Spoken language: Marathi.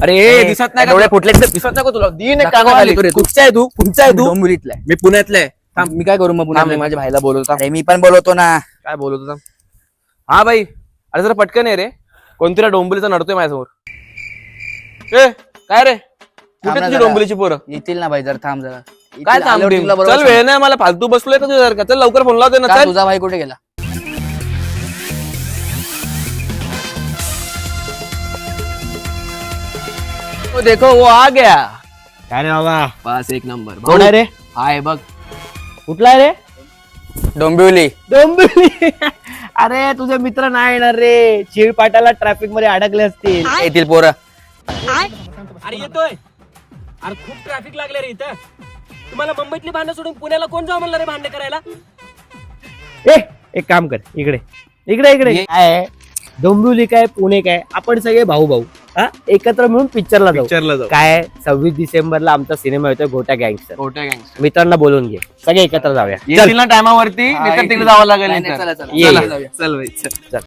अरे दिसत नाही का डोळे तुला? फुटले दिसत नाही का तुला दिन एक धक्का कानाखाली. घाली तू रे तू. कुठचा आहे तू? कुठचा आहे तू? डोंबिवलीतला आहे. मी पुण्यातला आहे. थांब, मी काय करू मग पुन्हा थांब, मी माझ्या भाईला बोलवतो थांब. अरे मी पण बोलवतो ना. काय बोलवतो थांब. हा बाई, अरे जरा पटकन आहे रे. कोणतरी डोंबिवलीचा नडतोय माझ्यासमोर. ए काय रे, कुठे थांब ना तुझी जरा. डोंबिवलीची पोरं? येतील ना भाई जरा थांब जरा. काय येतील, आल्यावर थांबतील? तुला बरोबर चल वेळ नाही मला, फालतू बसलोय का तुझ्या चल लवकर फोन लावते ना. सांग. का चल तुझा भाई कुठे गेला? वो देखो वो आ गया. काय रे बाबा, बस एक नंबर. कोण आहे रे? हाय बघ. कुठला आहे रे? डोंबिवली. डोंबिवली. अरे तुझे मित्र नाही येणार रे, चिळपाटाला ट्रॅफिक मध्ये अडकले असतील. येतील पोरं. अरे येतोय. अरे खूप ट्रॅफिक लागले रे इथं. तुम्हाला मुंबईतली भांडणं सोडून पुण्याला कोण जाऊ म्हणलं रे भांडण करायला? ए एक काम कर, इकडे इकडे इकडे काय डोंबिवली काय पुणे काय, आपण सगळे भाऊ भाऊ हा एकत्र मिळून पिक्चरला जाऊ. पिक्चरला जाऊ. काय 26 डिसेंबरला आमचा सिनेमा येतोय गोट्या गँगस्टर. खोट्या गँगस्टर मित्रांना बोलून घे, सगळे एकत्र जाऊया. येतील ना टायमावरती, हा, नाही तर येतील. तिकडे जावं लागेल. नाही, नाही, इथं. चला, चला. ये, चला, ये. जाऊया. चल बाई चल.